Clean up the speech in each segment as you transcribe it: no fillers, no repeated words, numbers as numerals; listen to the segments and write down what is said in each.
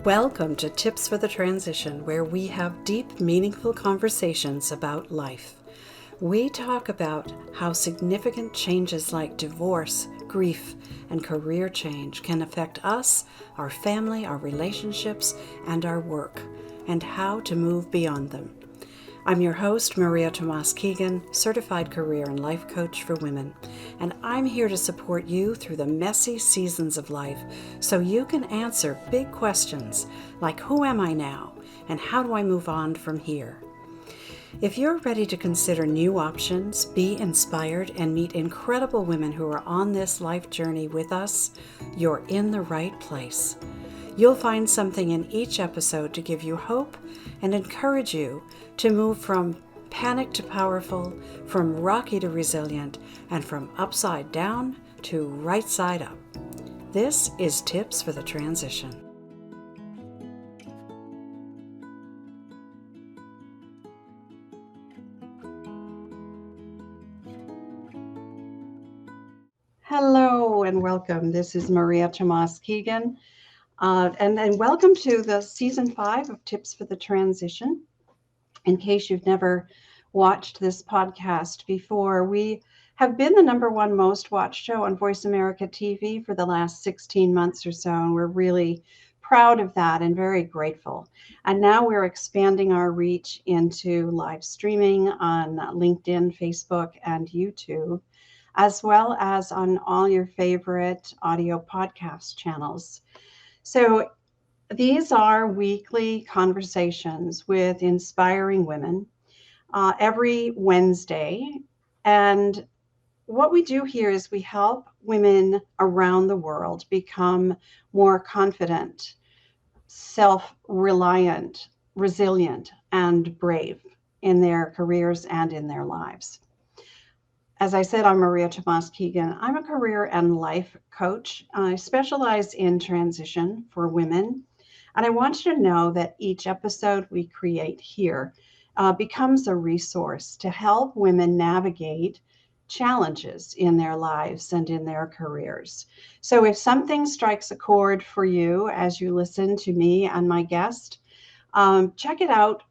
Welcome to Tips for the Transition, where we have deep, meaningful conversations about life. We talk about how significant changes like divorce, grief, and career change can affect us, our family, our relationships, and our work, and how to move beyond them. I'm your host, María Tomás-Keegan, certified career and life coach for women, and I'm here to support you through the messy seasons of life so you can answer big questions like who am I now and how do I move on from here? If you're ready to consider new options, be inspired, and meet incredible women who are on this life journey with us, you're in the right place. You'll find something in each episode to give you hope and encourage you to move from panic to powerful, from rocky to resilient, and from upside down to right side up. This is Tips for the Transition. Hello and welcome. This is María Tomás-Keegan. And welcome to the season 5 of Tips for the Transition. In case you've never watched this podcast before, we have been the #1 most watched show on Voice America TV for the last 16 months or so, and we're really proud of that and very grateful. And now we're expanding our reach into live streaming on LinkedIn, Facebook, and YouTube, as well as on all your favorite audio podcast channels. So these are weekly conversations with inspiring women every Wednesday. And what we do here is we help women around the world become more confident, self-reliant, resilient, and brave in their careers and in their lives. As I said, I'm María Tomás-Keegan. I'm a career and life coach. I specialize in transition for women. And I want you to know that each episode we create here becomes a resource to help women navigate challenges in their lives and in their careers. So if something strikes a chord for you as you listen to me and my guest, check it out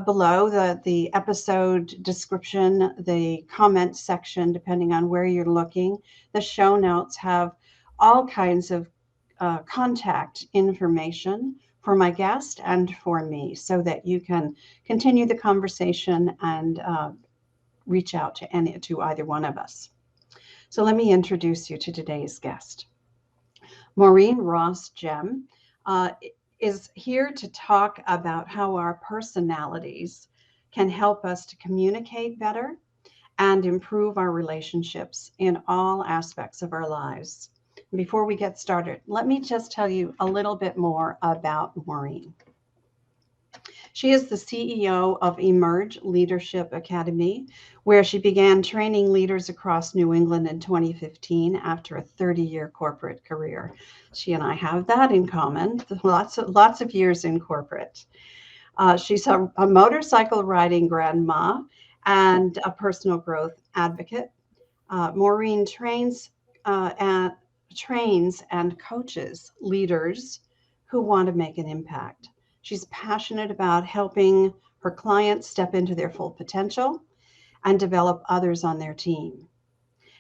below the episode description, the comment section, depending on where you're looking. The show notes have all kinds of contact information for my guest and for me so that you can continue the conversation and reach out to either one of us. So let me introduce you to today's guest. Maureen Ross Gemme is here to talk about how our personalities can help us to communicate better and improve our relationships in all aspects of our lives. Before we get started, let me just tell you a little bit more about Maureen. She is the CEO of Emerge Leadership Academy, where she began training leaders across New England in 2015 after a 30-year corporate career. She and I have that in common, lots of years in corporate. She's a motorcycle riding grandma and a personal growth advocate. Maureen trains and coaches leaders who want to make an impact. She's passionate about helping her clients step into their full potential and develop others on their team.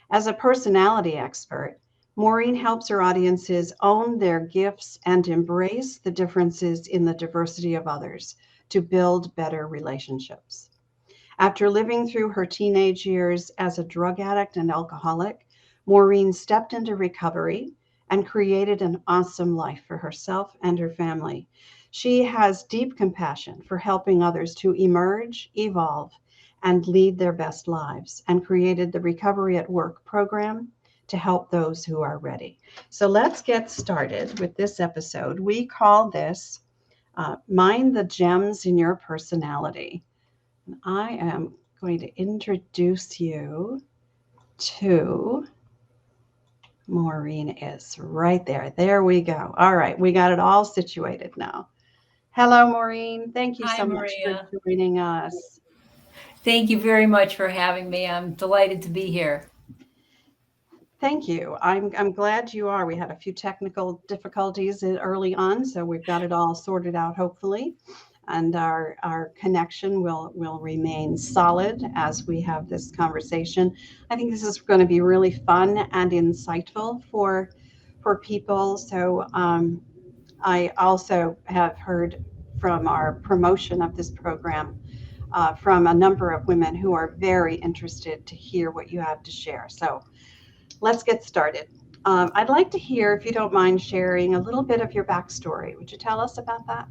As a personality expert, Maureen helps her audiences own their gifts and embrace the differences in the diversity of others to build better relationships. After living through her teenage years as a drug addict and alcoholic, Maureen stepped into recovery and created an awesome life for herself and her family. She has deep compassion for helping others to emerge, evolve, and lead their best lives, and created the Recovery at Work program to help those who are ready. So let's get started with this episode. We call this Mind the Gems in Your Personality. And I am going to introduce you to Maureen is right there. There we go. All right, we got it all situated now. Hello, Maureen. Thank you Hi, so much for Maria. joining us. Thank you very much for having me. I'm delighted to be here. Thank you. I'm glad you are. We had a few technical difficulties early on, so we've got it all sorted out, hopefully, and our connection will remain solid as we have this conversation. I think this is going to be really fun and insightful for people. So I also have heard from our promotion of this program from a number of women who are very interested to hear what you have to share. So let's get started. I'd like to hear, if you don't mind sharing, a little bit of your backstory. Would you tell us about that?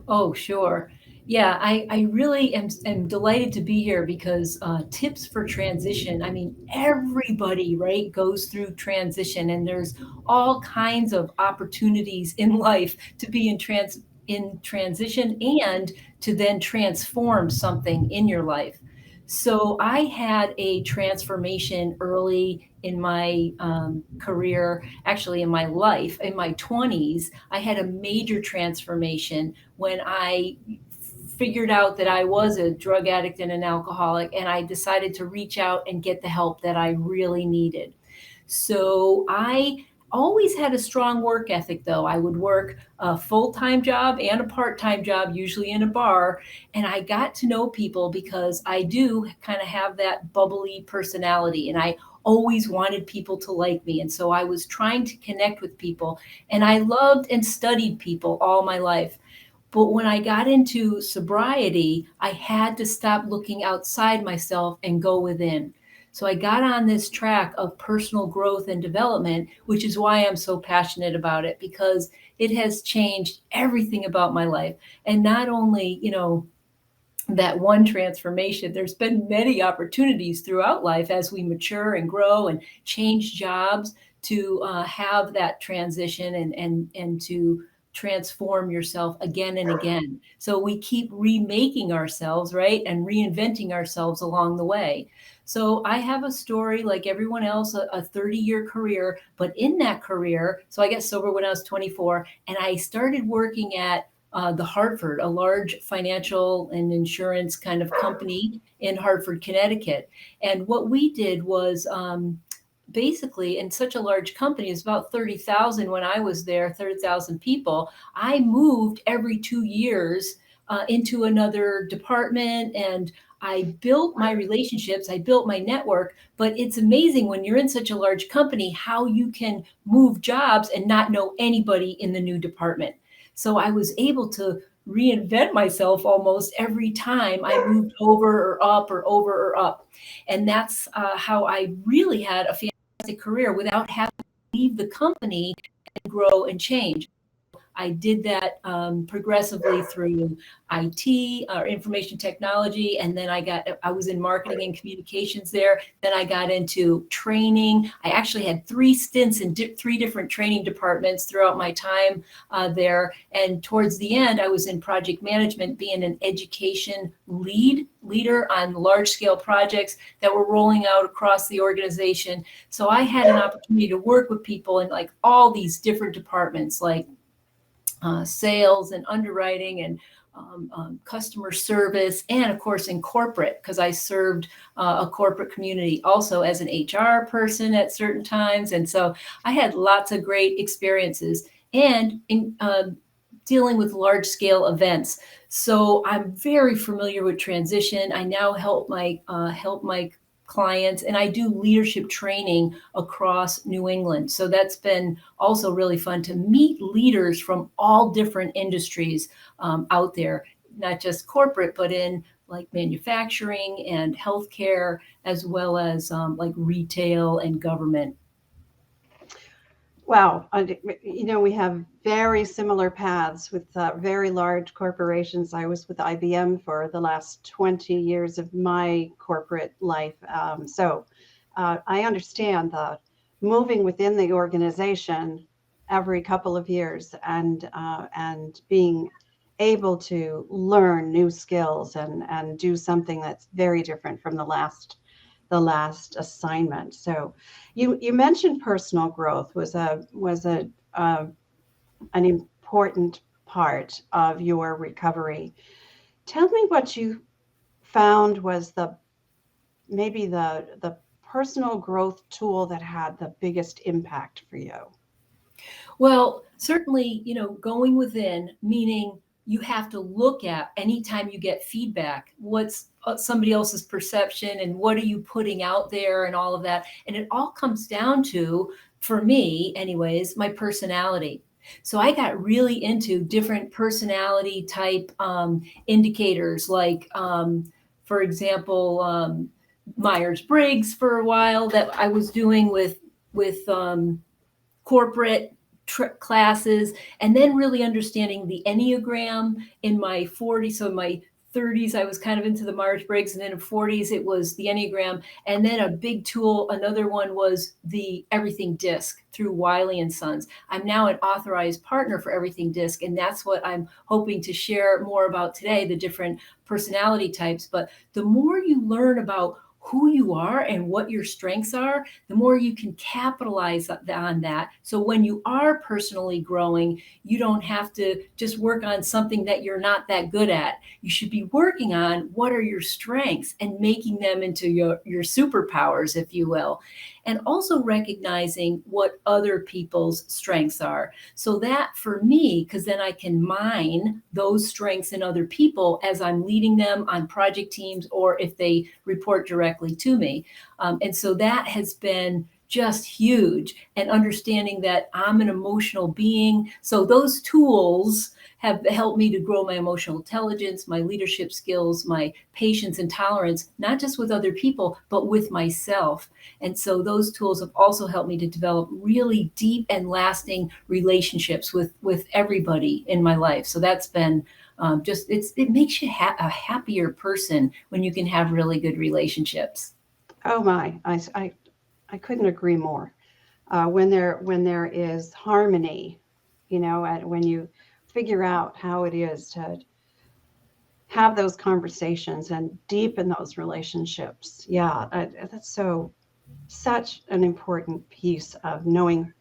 Oh, sure. Yeah, I really am delighted to be here because tips for transition. I mean, everybody, right, goes through transition, and there's all kinds of opportunities in life to be in transition and to then transform something in your life. So I had a transformation early in my career, actually in my life, in my 20s. I had a major transformation when I figured out that I was a drug addict and an alcoholic, and I decided to reach out and get the help that I really needed. So I always had a strong work ethic, though. I would work a full time job and a part time job, usually in a bar. And I got to know people because I do kind of have that bubbly personality. And I always wanted people to like me. And so I was trying to connect with people. And I loved and studied people all my life. But when I got into sobriety, I had to stop looking outside myself and go within. So I got on this track of personal growth and development, which is why I'm so passionate about it, because it has changed everything about my life. And not only, that one transformation, there's been many opportunities throughout life as we mature and grow and change jobs to have that transition and to transform yourself again and again. So we keep remaking ourselves, right? And reinventing ourselves along the way. So I have a story like everyone else, a 30-year career, but in that career, so I got sober when I was 24, and I started working at the Hartford, a large financial and insurance kind of company in Hartford, Connecticut. And what we did was basically, in such a large company, it's about 30,000 when I was there, 30,000 people. I moved every 2 years into another department, and I built my relationships, I built my network. But it's amazing when you're in such a large company how you can move jobs and not know anybody in the new department. So I was able to reinvent myself almost every time I moved over or up or over or up. And that's how I really had a fantastic career without having to leave the company and grow and change. I did that progressively through IT or information technology, and then I was in marketing and communications there. Then I got into training. I actually had 3 stints in 3 different training departments throughout my time there. And towards the end, I was in project management, being an education leader on large scale projects that were rolling out across the organization. So I had an opportunity to work with people in like all these different departments, like sales and underwriting and customer service, and of course in corporate, because I served a corporate community also as an HR person at certain times. And so I had lots of great experiences and in dealing with large scale events. So I'm very familiar with transition. I now help my clients, and I do leadership training across New England. So that's been also really fun to meet leaders from all different industries out there, not just corporate, but in like manufacturing and healthcare, as well as like retail and government. Wow. We have very similar paths with very large corporations. I was with IBM for the last 20 years of my corporate life. So I understand the moving within the organization every couple of years and being able to learn new skills and do something that's very different from the last assignment. So you mentioned personal growth was an important part of your recovery. Tell me what you found was maybe the personal growth tool that had the biggest impact for you? Well, certainly, going within, meaning you have to look at anytime you get feedback, what's somebody else's perception and what are you putting out there and all of that. And it all comes down to, for me anyways, my personality. So I got really into different personality type indicators, like, for example, Myers-Briggs for a while that I was doing with corporate classes, and then really understanding the Enneagram in my 40s. So in my 30s, I was kind of into the Myers-Briggs, and then in 40s, it was the Enneagram. And then a big tool, another one was the Everything Disc through Wiley & Sons. I'm now an authorized partner for Everything Disc, and that's what I'm hoping to share more about today, the different personality types. But the more you learn about who you are and what your strengths are, the more you can capitalize on that. So when you are personally growing, you don't have to just work on something that you're not that good at. You should be working on what are your strengths and making them into your superpowers, if you will. And also recognizing what other people's strengths are. So that for me, because then I can mine those strengths in other people as I'm leading them on project teams or if they report directly to me. And so that has been just huge, and understanding that I'm an emotional being. So those tools have helped me to grow my emotional intelligence, my leadership skills, my patience and tolerance, not just with other people, but with myself. And so those tools have also helped me to develop really deep and lasting relationships with everybody in my life. So that's been it makes you a happier person when you can have really good relationships. Oh my, I couldn't agree more. When there is harmony, and when you figure out how it is to have those conversations and deepen those relationships. Yeah, that's such an important piece of knowing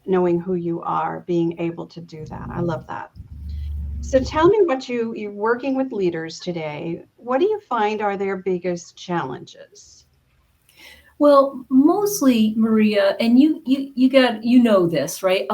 who you are, being able to do that. I love that. So tell me what you're working with leaders today. What do you find are their biggest challenges? Well, mostly, Maria, and you know this, right?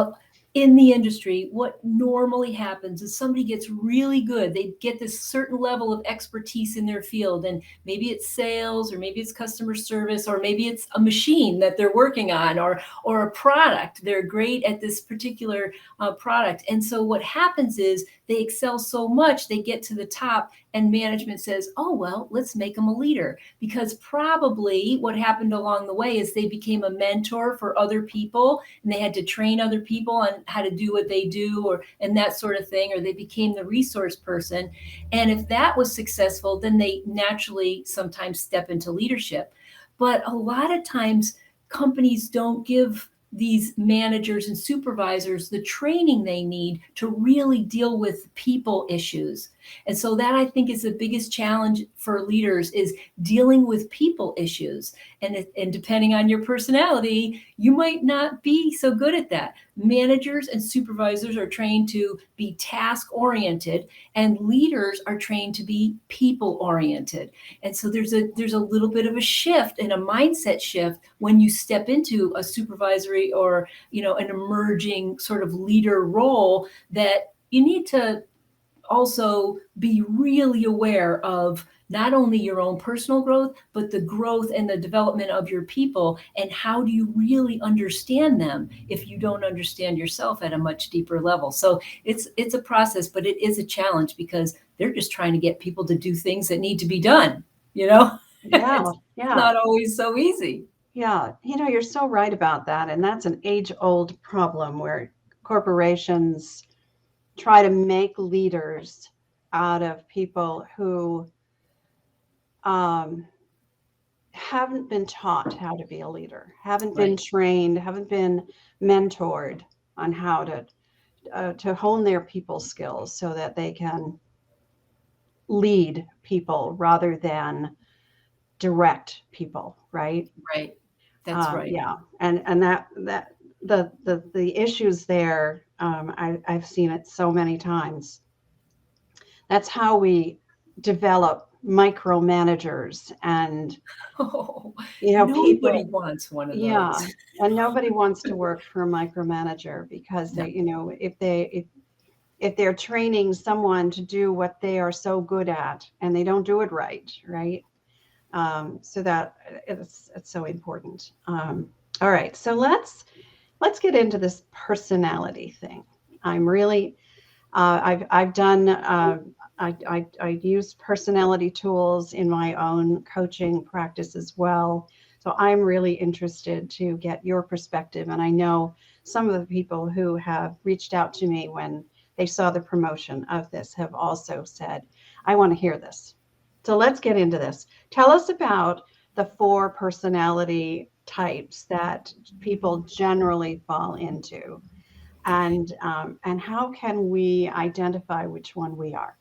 In the industry, what normally happens is somebody gets really good. They get this certain level of expertise in their field, and maybe it's sales, or maybe it's customer service, or maybe it's a machine that they're working on, or a product. They're great at this particular product, and so what happens is they excel so much, they get to the top, and management says, "Oh well, let's make them a leader," because probably what happened along the way is they became a mentor for other people, and they had to train other people on how to do what they do, and that sort of thing, or they became the resource person. And if that was successful, then they naturally sometimes step into leadership. But a lot of times companies don't give these managers and supervisors the training they need to really deal with people issues. And so that, I think, is the biggest challenge for leaders, is dealing with people issues. And depending on your personality, you might not be so good at that. Managers and supervisors are trained to be task oriented, and leaders are trained to be people oriented. And so there's a little bit of a shift and a mindset shift when you step into a supervisory or an emerging sort of leader role, that you need to also be really aware of not only your own personal growth, but the growth and the development of your people, and how do you really understand them if you don't understand yourself at a much deeper level. So it's a process, but it is a challenge, because they're just trying to get people to do things that need to be done. Yeah, It's yeah, not always so easy. yeah. You're so right about that. And that's an age-old problem where corporations try to make leaders out of people who haven't been taught how to be a leader, haven't been Right. trained, haven't been mentored on how to hone their people skills so that they can lead people rather than direct people, right? Right. That's right. Yeah, and that the issues there, I've seen it so many times. That's how we develop micromanagers and, Oh, people. nobody wants one of Yeah, those. and nobody wants to work for a micromanager because No. they, if they're training someone to do what they are so good at and they don't do it right, right? So that it's so important. All right, so let's get into this personality thing. I'm really I've done I use personality tools in my own coaching practice as well. So I'm really interested to get your perspective. And I know some of the people who have reached out to me when they saw the promotion of this have also said, I want to hear this. So let's get into this. Tell us about the 4 personality types that people generally fall into, and how can we identify which one we are?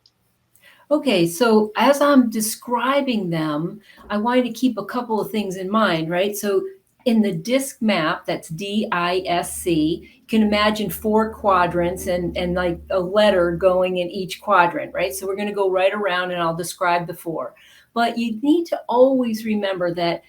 Okay, so as I'm describing them, I wanted to keep a couple of things in mind, right? So in the disc map, that's DISC, you can imagine 4 quadrants and like a letter going in each quadrant, right? So we're going to go right around and I'll describe the 4. But you need to always remember that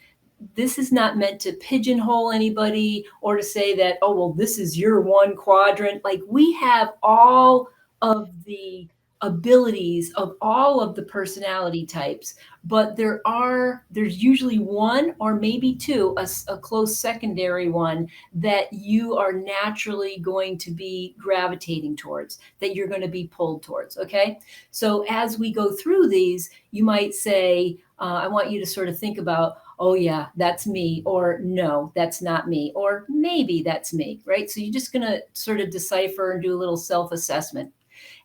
this is not meant to pigeonhole anybody or to say that, oh, well, this is your 1 quadrant. Like, we have all of the abilities of all of the personality types, but there's usually 1 or maybe 2, a close secondary one that you are naturally going to be gravitating towards, that you're going to be pulled towards. Okay, so as we go through these, you might say, I want you to sort of think about, oh yeah, that's me, or no, that's not me, or maybe that's me, right? So you're just going to sort of decipher and do a little self-assessment.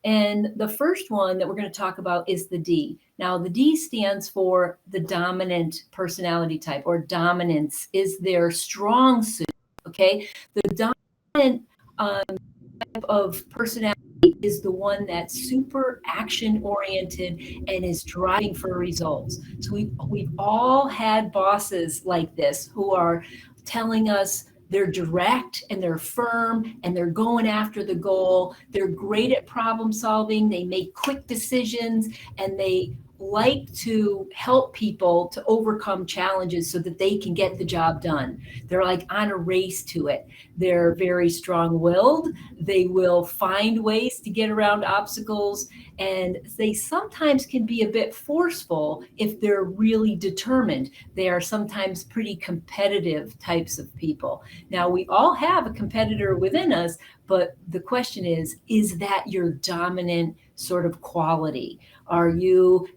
And the first one that we're going to talk about is the D. Now, the D stands for the dominant personality type, or dominance is their strong suit. Okay, the dominant type of personality is the one that's super action oriented and is driving for results. So we've all had bosses like this who are telling us they're direct and they're firm and they're going after the goal. They're great at problem solving. They make quick decisions and they like to help people to overcome challenges so that they can get the job done. They're like on a race to it. They're very strong-willed. They will find ways to get around obstacles, and they sometimes can be a bit forceful if they're really determined. They are sometimes pretty competitive types of people. Now, we all have a competitor within us, but the question is that your dominant sort of quality?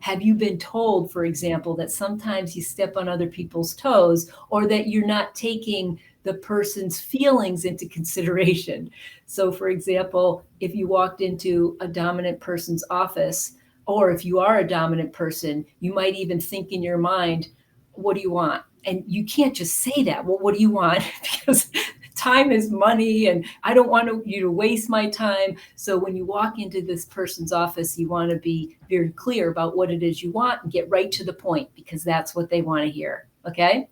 Have you been told, for example, that sometimes you step on other people's toes, or that you're not taking the person's feelings into consideration? So, for example, if you walked into a dominant person's office, or if you are a dominant person, you might even think in your mind, what do you want? And you can't just say that. Well, what do you want? Because time is money and I don't want you to waste my time. So when you walk into this person's office, you want to be very clear about what it is you want and get right to the point, because that's what they want to hear. Okay.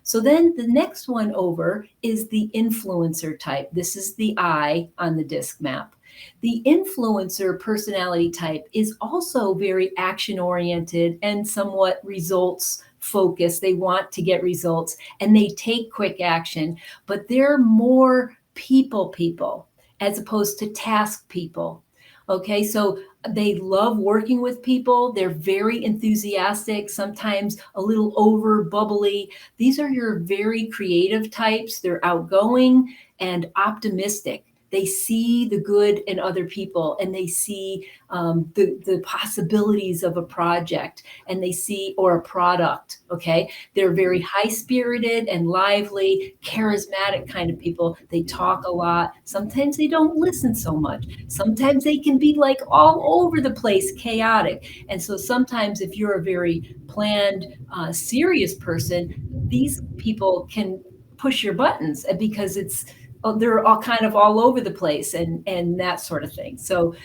So then the next one over is the influencer type. This is the I on the disc map. The influencer personality type is also very action oriented and somewhat results focused. They want to get results and they take quick action, but they're more people as opposed to task people. Okay, so they love working with people. They're very enthusiastic, sometimes a little over bubbly. These are your very creative types. They're outgoing and optimistic. They see the good in other people, and they see the possibilities of a project, and they see, or a product. Okay, they're very high spirited and lively, charismatic kind of people. They talk a lot. Sometimes they don't listen so much. Sometimes they can be like all over the place, chaotic. And so sometimes if you're a very planned, serious person, these people can push your buttons because it's they're all kind of all over the place and that sort of thing. So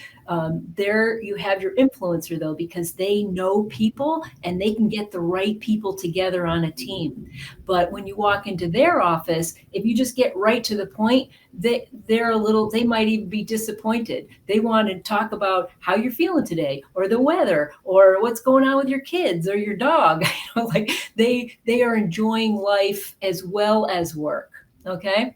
there you have your influencer, though, because they know people and they can get the right people together on a team. But when you walk into their office, if you just get right to the point, they might even be disappointed. They want to talk about how you're feeling today, or the weather, or what's going on with your kids or your dog. Like they are enjoying life as well as work. Okay.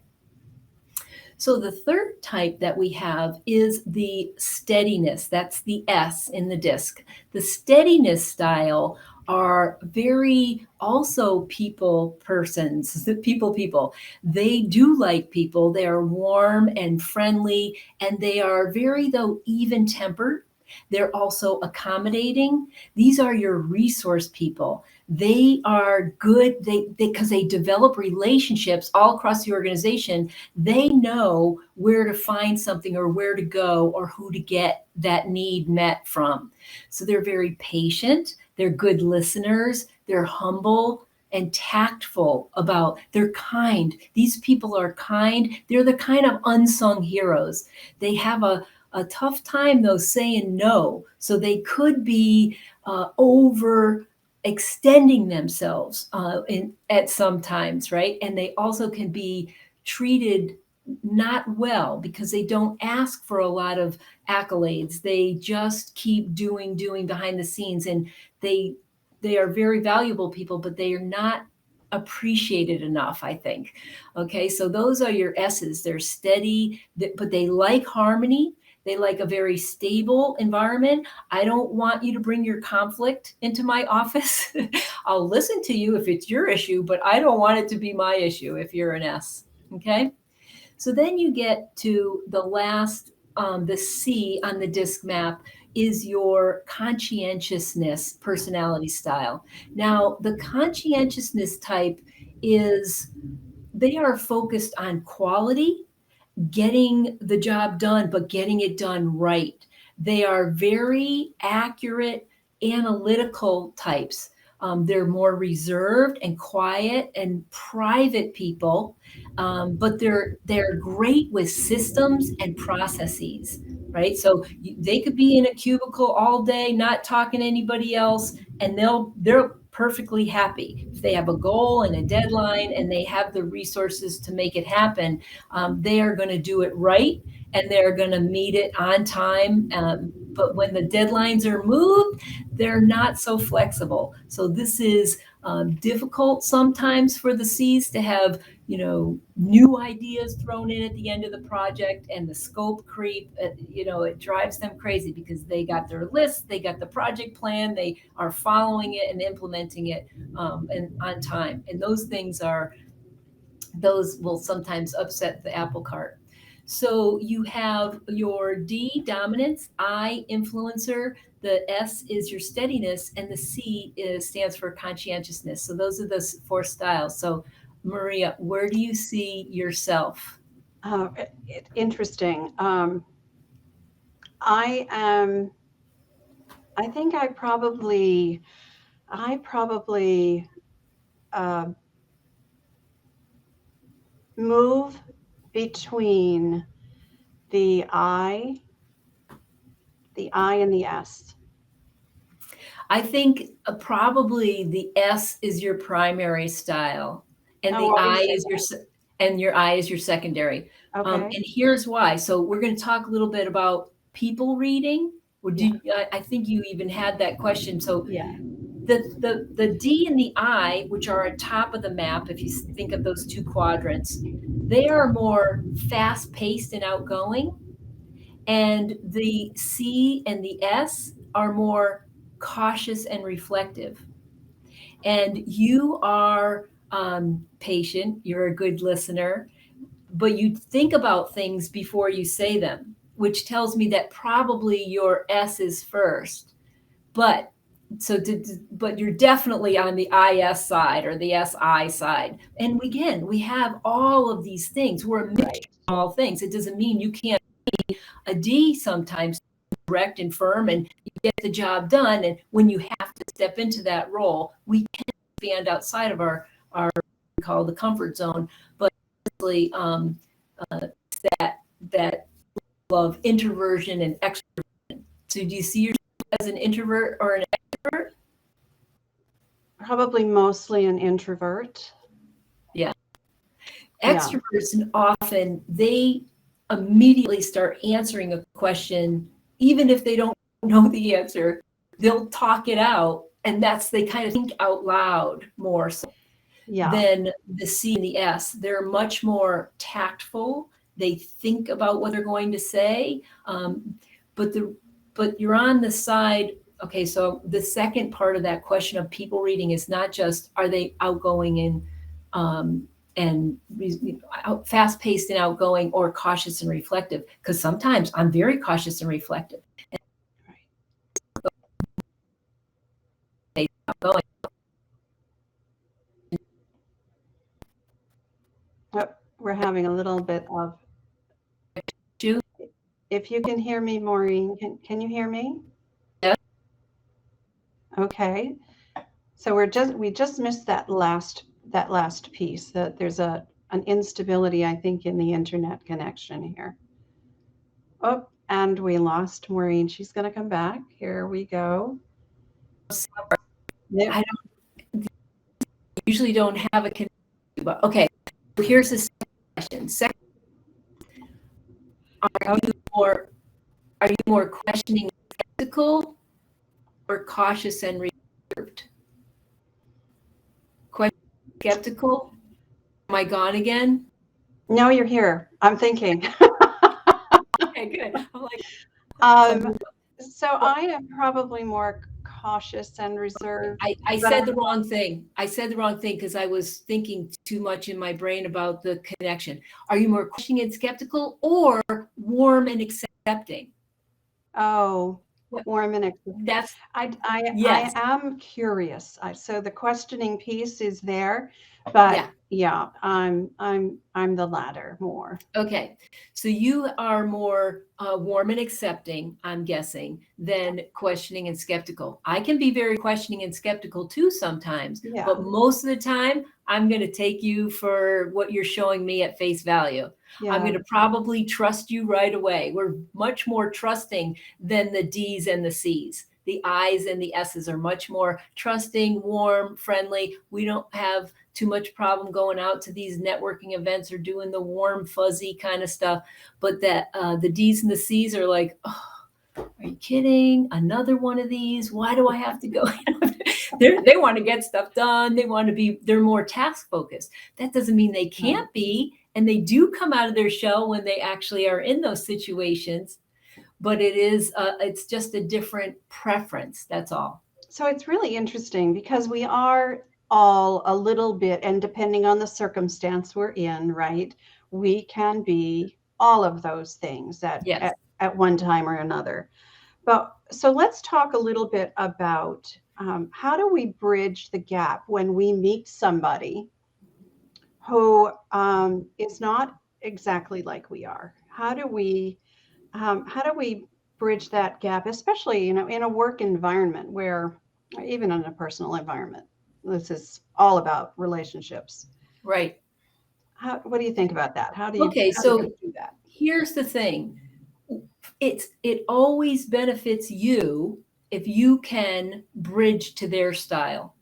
So the third type that we have is the steadiness. That's the S in the disc. The steadiness style are very also people persons, the people. They do like people. They are warm and friendly, and they are very, though, even tempered. They're also accommodating. These are your resource people. They are good. Because they develop relationships all across the organization. They know where to find something or where to go or who to get that need met from. So they're very patient. They're good listeners. They're humble and tactful they're kind. These people are kind. They're the kind of unsung heroes. They have a tough time, though, saying no. So they could be over extending themselves at some times, right? And they also can be treated not well because they don't ask for a lot of accolades. They just keep doing behind the scenes, and they are very valuable people, but they are not appreciated enough, I think. Okay, so those are your S's. They're steady, but they like harmony. They like a very stable environment. I don't want you to bring your conflict into my office. I'll listen to you if it's your issue, but I don't want it to be my issue if you're an S. Okay. So then you get to the last, the C on the disc map is your conscientiousness personality style. Now, the conscientiousness type they are focused on quality, getting the job done, but getting it done right. They are very accurate, analytical types. They're more reserved and quiet and private people, but they're great with systems and processes, right? So they could be in a cubicle all day, not talking to anybody else, and they're perfectly happy. If they have a goal and a deadline and they have the resources to make it happen, they are going to do it right and they're going to meet it on time. But when the deadlines are moved, they're not so flexible. So this is difficult sometimes for the C's to have, new ideas thrown in at the end of the project, and the scope creep, it drives them crazy because they got their list, they got the project plan, they are following it and implementing it and on time. And those will sometimes upset the apple cart. So you have your D, dominance, I, influencer, the S is your steadiness, and the C stands for conscientiousness. So those are the 4 styles. So Maria, where do you see yourself? Interesting. I think I probably move between the I and the S. I think probably the S is your primary style, and your I is your secondary. Okay. And here's why. So we're going to talk a little bit about people reading. I think you even had that question. So yeah. The D and the I, which are on top of the map, if you think of those 2 quadrants, they are more fast-paced and outgoing. And the C and the S are more cautious and reflective. And you are patient, you're a good listener, but you think about things before you say them, which tells me that probably your S is first. But you're definitely on the IS side or the SI side. And again, we have all of these things. We're a mixture of all things. It doesn't mean you can't be a D sometimes, direct and firm, and you get the job done. And when you have to step into that role, we can expand outside of our call the comfort zone. But honestly, that of introversion and extroversion. So do you see yourself as an introvert or an extrovert? Probably mostly an introvert. Yeah. Extroverts often, they immediately start answering a question, even if they don't know the answer, they'll talk it out, and they kind of think out loud more so than the C and the S. They're much more tactful. They think about what they're going to say, but you're on the side. Okay, so the second part of that question of people reading is not just are they outgoing and fast-paced and outgoing, or cautious and reflective, because sometimes I'm very cautious and reflective. And outgoing. We're having a little bit of. If you can hear me, Maureen, can you hear me? Yeah. Okay. So we just missed that last piece, that there's an instability, I think, in the internet connection here. Oh, and we lost Maureen. She's going to come back. Here we go. I usually don't have a connection, but okay. So here's the second question. Second, are you more questioning, skeptical, or cautious and reserved? Skeptical? Am I gone again? No, you're here. I'm thinking. Okay, good. I'm like, so I am probably more cautious and reserved. I said the wrong thing. I said the wrong thing because I was thinking too much in my brain about the connection. Are you more questioning and skeptical, or warm and accepting? Oh, warm and accepting. That's I am curious. So the questioning piece is there, but yeah, I'm the latter more. Okay, so you are more warm and accepting, I'm guessing, than questioning and skeptical. I can be very questioning and skeptical too sometimes, but most of the time, I'm going to take you for what you're showing me at face value. I'm going to probably trust you right away. We're much more trusting than the D's and the C's. The I's and the S's are much more trusting, warm, friendly. We don't have too much problem going out to these networking events or doing the warm, fuzzy kind of stuff. But that the D's and the C's are like, oh, are you kidding? Another one of these? Why do I have to go? They want to get stuff done. They're more task focused. That doesn't mean they can't be. And they do come out of their shell when they actually are in those situations. But it's just a different preference. That's all. So it's really interesting because we are all a little bit, and depending on the circumstance we're in, right, we can be all of those things at one time or another. But so let's talk a little bit about how do we bridge the gap when we meet somebody who is not exactly like we are? How do we bridge that gap, especially, in a work environment, where, even in a personal environment, this is all about relationships. Right. What do you think about that? How do you do that? Here's the thing. It always benefits you if you can bridge to their style.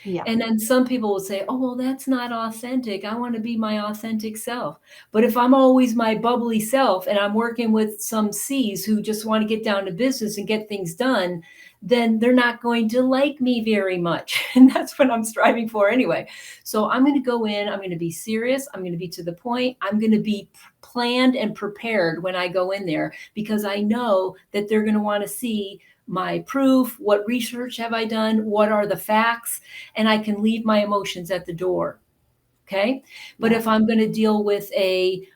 Yeah. And then some people will say, oh, well, that's not authentic. I want to be my authentic self. But if I'm always my bubbly self and I'm working with some C's who just want to get down to business and get things done, then they're not going to like me very much. And that's what I'm striving for anyway. So I'm going to go in, I'm going to be serious. I'm going to be to the point. I'm going to be planned and prepared when I go in there, because I know that they're going to want to see my proof, what research have I done, what are the facts, and I can leave my emotions at the door. Okay. But if I'm going to deal with a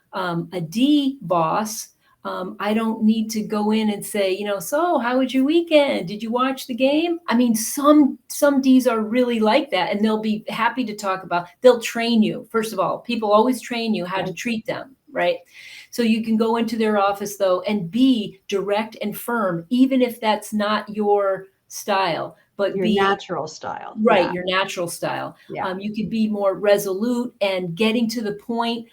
D boss, I don't need to go in and say, so how was your weekend? Did you watch the game? I mean, some Ds are really like that, and they'll be happy to talk about, they'll train you. First of all, people always train you how to treat them, right? So you can go into their office, though, and be direct and firm, even if that's not your style, but your natural style. Right, your natural style. Yeah. You could be more resolute and getting to the point.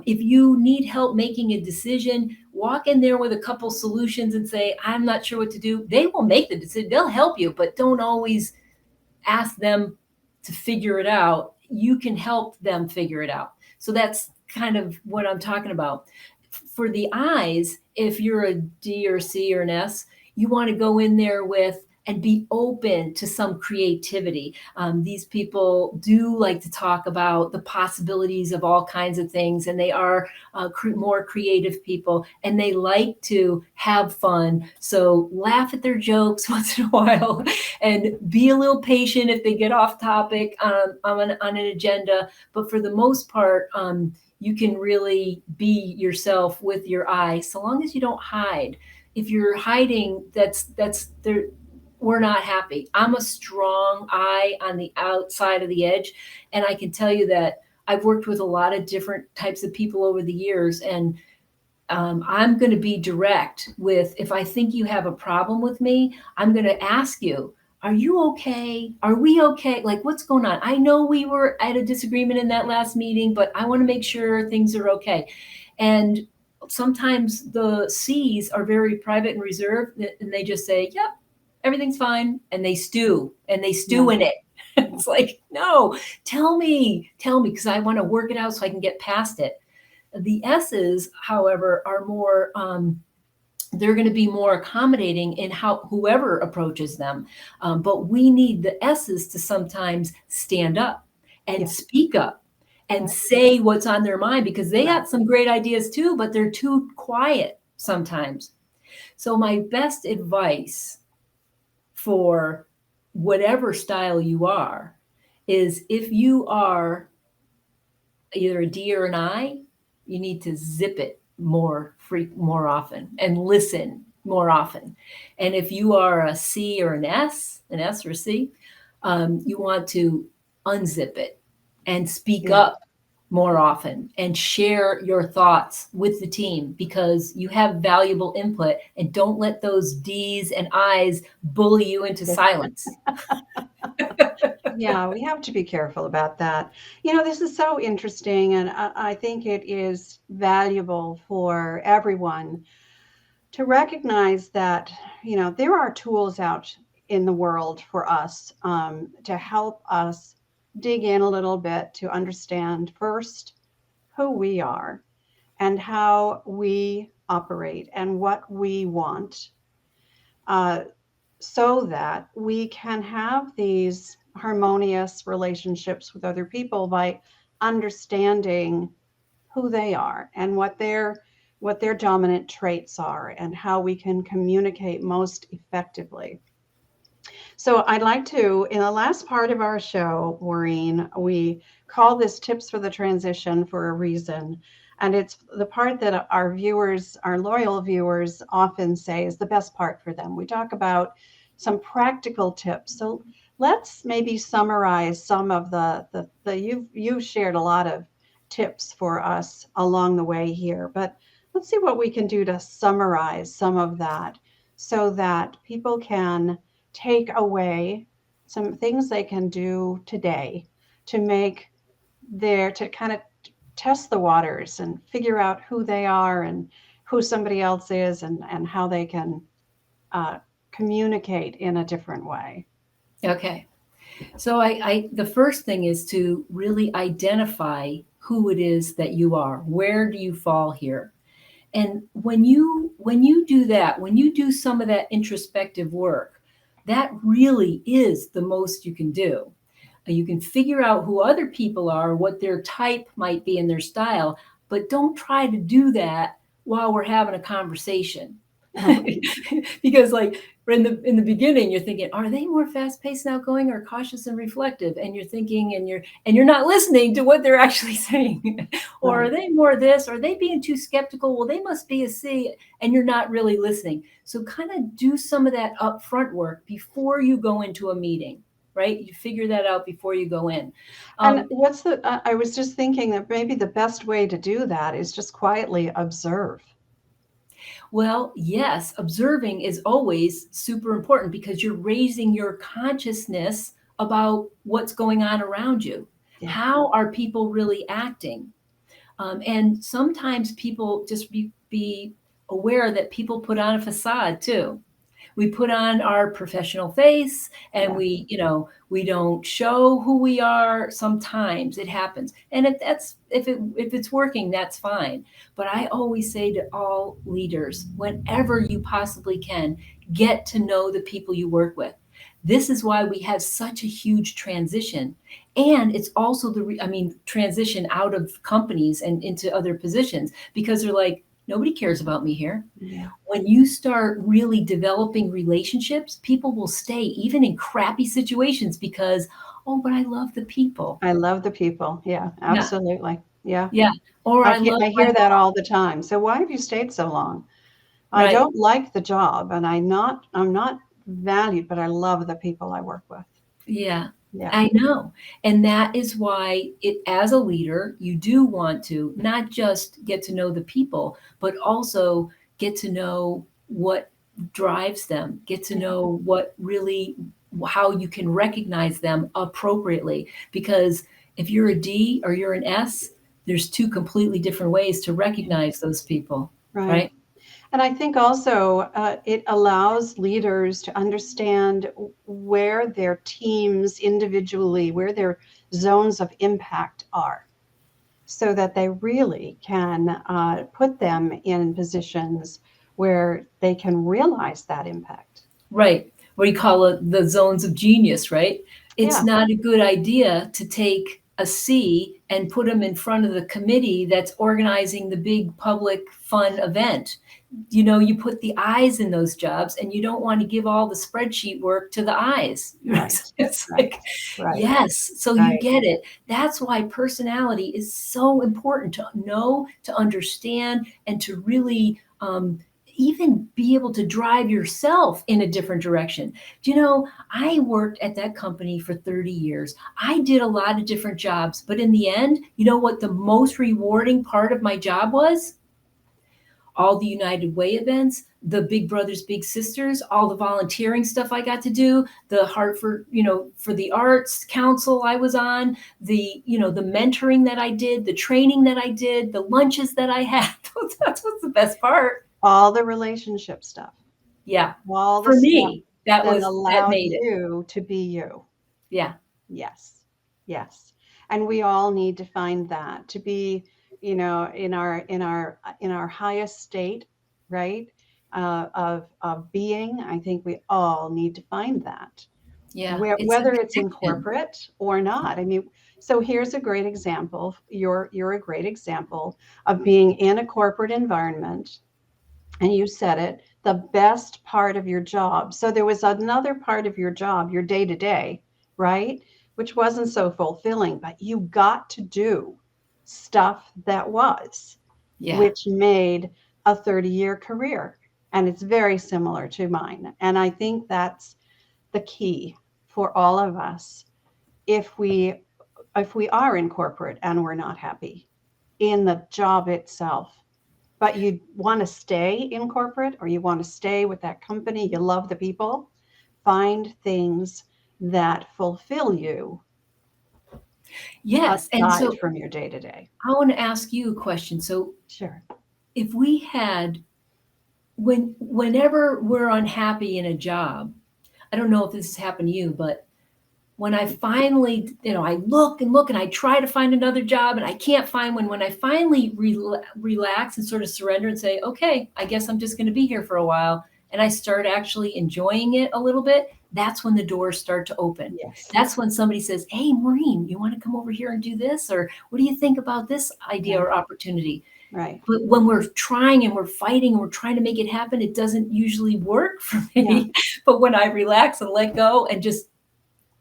If you need help making a decision, walk in there with a couple solutions and say, I'm not sure what to do. They will make the decision. They'll help you, but don't always ask them to figure it out. You can help them figure it out. So that's kind of what I'm talking about. For the I's, if you're a D or C or an S, you want to go in there with and be open to some creativity. These people do like to talk about the possibilities of all kinds of things, and they are more creative people, and they like to have fun. So laugh at their jokes once in a while, and be a little patient if they get off topic on an agenda. But for the most part, you can really be yourself with your I, so long as you don't hide. If you're hiding, that's there. We're not happy. I'm a strong I on the outside of the edge. And I can tell you that I've worked with a lot of different types of people over the years. And I'm going to be direct with, if I think you have a problem with me, I'm going to ask you, are you okay? Are we okay? Like, what's going on? I know we were at a disagreement in that last meeting, but I want to make sure things are okay. And sometimes the C's are very private and reserved, and they just say, yep, everything's fine. And they stew in it. It's like, no, tell me, because I want to work it out so I can get past it. The S's, however, are more, they're going to be more accommodating in how whoever approaches them. But we need the S's to sometimes stand up and speak up and say what's on their mind, because they got some great ideas too, but they're too quiet sometimes. So my best advice for whatever style you are is, if you are either a D or an I, you need to zip it more often and listen more often. And if you are a C or an S or a C, you want to unzip it and speak up more often and share your thoughts with the team, because you have valuable input, and don't let those D's and I's bully you into silence. Yeah, we have to be careful about that. You know, this is so interesting, and I think it is valuable for everyone to recognize that, you know, there are tools out in the world for us to help us dig in a little bit to understand first who we are and how we operate and what we want, so that we can have these harmonious relationships with other people by understanding who they are and what their dominant traits are and how we can communicate most effectively. So I'd like to, in the last part of our show, Maureen, we call this Tips for the Transition for a reason. And it's the part that our viewers, our loyal viewers, often say is the best part for them. We talk about some practical tips. So let's maybe summarize some of you've shared a lot of tips for us along the way here, but let's see what we can do to summarize some of that so that people can take away some things they can do today to kind of test the waters and figure out who they are and who somebody else is, and how they can communicate in a different way. Okay. So the first thing is to really identify who it is that you are. Where do you fall here? And when you do that, when you do some of that introspective work, that really is the most you can do. You can figure out who other people are, what their type might be in their style, but don't try to do that while we're having a conversation. Because like in the beginning, you're thinking, are they more fast-paced and outgoing or cautious and reflective? And you're thinking, and you're not listening to what they're actually saying. Or are they more this? Are they being too skeptical? Well, they must be a C, and you're not really listening. So kind of do some of that upfront work before you go into a meeting. Right? You figure that out before you go in. And I was just thinking that maybe the best way to do that is just quietly observe. Well, yes, observing is always super important, because you're raising your consciousness about what's going on around you. Yeah. How are people really acting? And sometimes people just be aware that people put on a facade too. We put on our professional face and Yeah. we don't show who we are. Sometimes it happens. And if it's working, that's fine. But I always say to all leaders, whenever you possibly can, get to know the people you work with. This is why we have such a huge transition. And it's also transition out of companies and into other positions, because they're like, nobody cares about me here. Yeah. When you start really developing relationships, people will stay even in crappy situations because, oh, but I love the people. I love the people. Yeah, Yeah. absolutely. Yeah. Yeah. Or I love I my hear that all the time. So why have you stayed so long? I right. don't like the job and I'm not valued, but I love the people I work with. Yeah. Yeah. I know. And that is why as a leader, you do want to not just get to know the people, but also get to know what drives them, get to Yeah. know what really, how you can recognize them appropriately. Because if you're a D or you're an S, there's two completely different ways to recognize those people, Right. right? And I think also it allows leaders to understand where their teams individually, where their zones of impact are, so that they really can put them in positions where they can realize that impact. Right. What do you call it? The zones of genius, right? It's Yeah, not a good idea to take a C and put them in front of the committee that's organizing the big public fun event. You put the eyes in those jobs and you don't want to give all the spreadsheet work to the eyes. right, It's right, like, right, yes, so you right. get it. That's why personality is so important to know, to understand, and to really even be able to drive yourself in a different direction. I worked at that company for 30 years. I did a lot of different jobs, but in the end, you know what the most rewarding part of my job was? All the United Way events, the Big Brothers Big Sisters, all the volunteering stuff I got to do, the Hartford, for the Arts Council I was on, the mentoring that I did, the training that I did, the lunches that I had. That's what's the best part. All the relationship stuff, Yeah. all the For stuff me, that that was that allowed made it. you to be you. Yeah. Yes, yes. And we all need to find that to be, in our highest state, right? Of being. I think we all need to find that, Yeah. It's a whether it's in connection. corporate or not. I mean, so here's a great example. You're a great example of being in a corporate environment, and you said it, the best part of your job. So there was another part of your job, your day to day, right? Which wasn't so fulfilling, but you got to do stuff that was, Yeah. which made a 30-year career. And it's very similar to mine. And I think that's the key for all of us. If we are in corporate and we're not happy in the job itself, but you want to stay in corporate or you want to stay with that company, you love the people, find things that fulfill you Yes. And aside so from your day to day. I want to ask you a question. So Sure. if we had whenever we're unhappy in a job, I don't know if this has happened to you, but when I finally, I look and look and I try to find another job and I can't find one, when I finally relax and sort of surrender and say, okay, I guess I'm just going to be here for a while, and I start actually enjoying it a little bit, that's when the doors start to open. Yes. That's when somebody says, hey, Maureen, you want to come over here and do this? Or what do you think about this idea Right. or opportunity? Right. But when we're trying and we're fighting and we're trying to make it happen, it doesn't usually work for Yeah. me. But when I relax and let go and just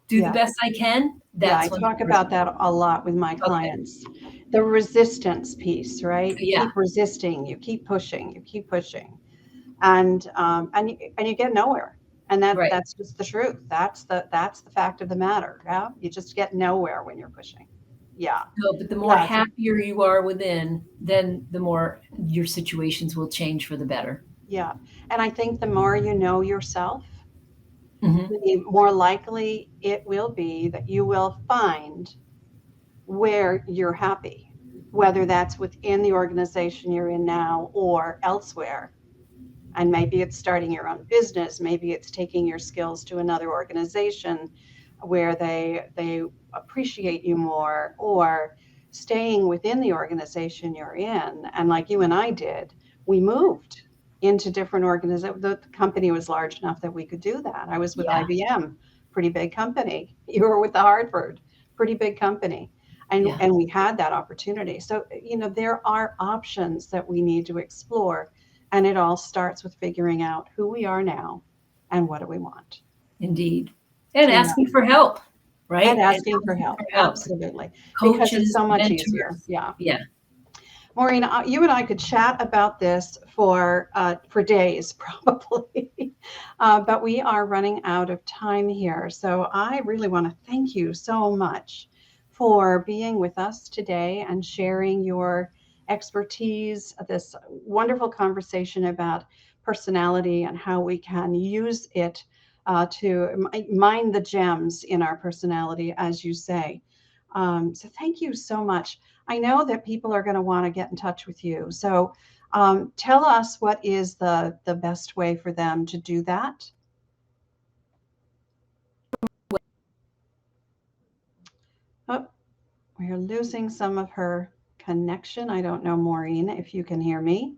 do the Yeah. best I can, Yeah. I that's when the talk doors about that a lot with my okay. clients. The resistance piece, right? You Yeah, keep resisting, you keep pushing, you keep pushing. And you get nowhere. And right. that's just the truth. That's the fact of the matter. Yeah. You just get nowhere when you're pushing. Yeah. No, but the more Yeah. happier you are within, then the more your situations will change for the better. Yeah. And I think the more you know yourself, Mhm. the more likely it will be that you will find where you're happy, whether that's within the organization you're in now or elsewhere. And maybe it's starting your own business, maybe it's taking your skills to another organization where they appreciate you more, or staying within the organization you're in. And like you and I did, we moved into different organizations. The company was large enough that we could do that. I was with Yeah. IBM, pretty big company. You were with the Hartford, pretty big company. Yeah. And we had that opportunity. So, there are options that we need to explore. And it all starts with figuring out who we are now and what do we want. Indeed. And asking for help, right? And asking for help. Absolutely. Because it's Coaches, so much mentors. easier. Yeah. Yeah. Maureen, you and I could chat about this for days, probably, but we are running out of time here. So I really want to thank you so much for being with us today and sharing your expertise, this wonderful conversation about personality and how we can use it to mine the gems in our personality, as you say. So thank you so much. I know that people are going to want to get in touch with you. So tell us what is the best way for them to do that. Oh, we're losing some of her connection. I don't know, Maureen, if you can hear me.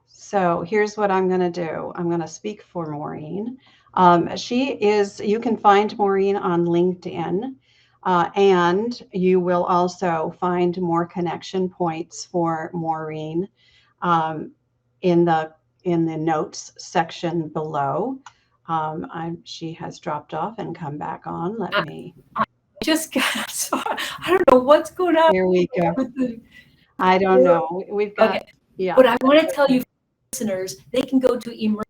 So here's what I'm going to do. I'm going to speak for Maureen. You can find Maureen on LinkedIn. And you will also find more connection points for Maureen in the notes section below. She has dropped off and come back on. Let me. I just got. Sorry. I don't know what's going on. Here we go. I don't know. We've got. Okay. Yeah. But I want to tell you, listeners, they can go to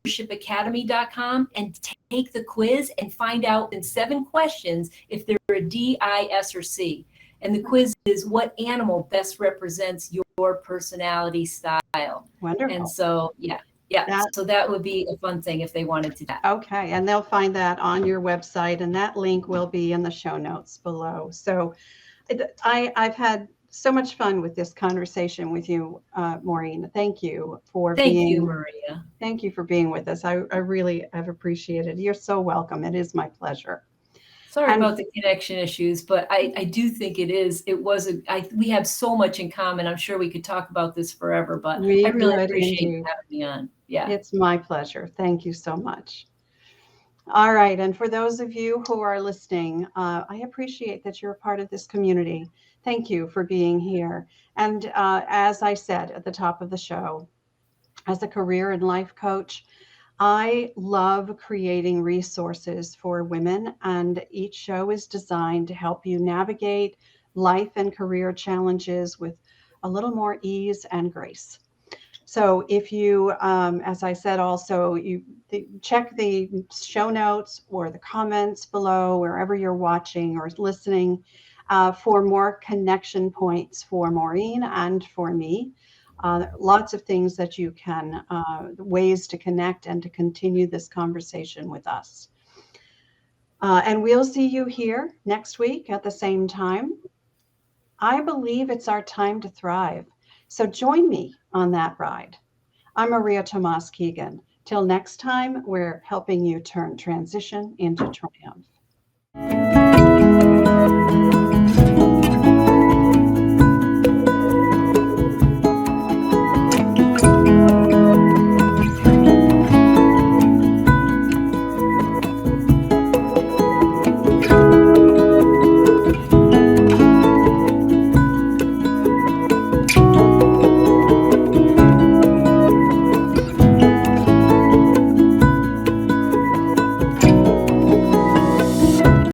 immersionleadershipacademy.com and take the quiz and find out in 7 questions if they're a D, I, S, or C. And the quiz is what animal best represents your personality style. Wonderful. And so, so that would be a fun thing if they wanted to do that. Okay, and they'll find that on your website, and that link will be in the show notes below. So I've had so much fun with this conversation with you, Maureen. Thank you for Thank you, Maria. Thank you for being with us. I really have appreciated it. You're so welcome. It is my pleasure. Sorry about the connection issues, but I do think we have so much in common. I'm sure we could talk about this forever, but I really appreciate you having me on. Yeah. It's my pleasure. Thank you so much. All right. And for those of you who are listening, I appreciate that you're a part of this community. Thank you for being here. And as I said at the top of the show, as a career and life coach, I love creating resources for women, and each show is designed to help you navigate life and career challenges with a little more ease and grace. So if you, as I said, also, check the show notes or the comments below, wherever you're watching or listening, for more connection points for Maureen and for me. Lots of things that you can, ways to connect and to continue this conversation with us. And we'll see you here next week at the same time. I believe it's our time to thrive. So join me on that ride. I'm Maria Tomás-Keegan. Till next time, we're helping you turn transition into triumph.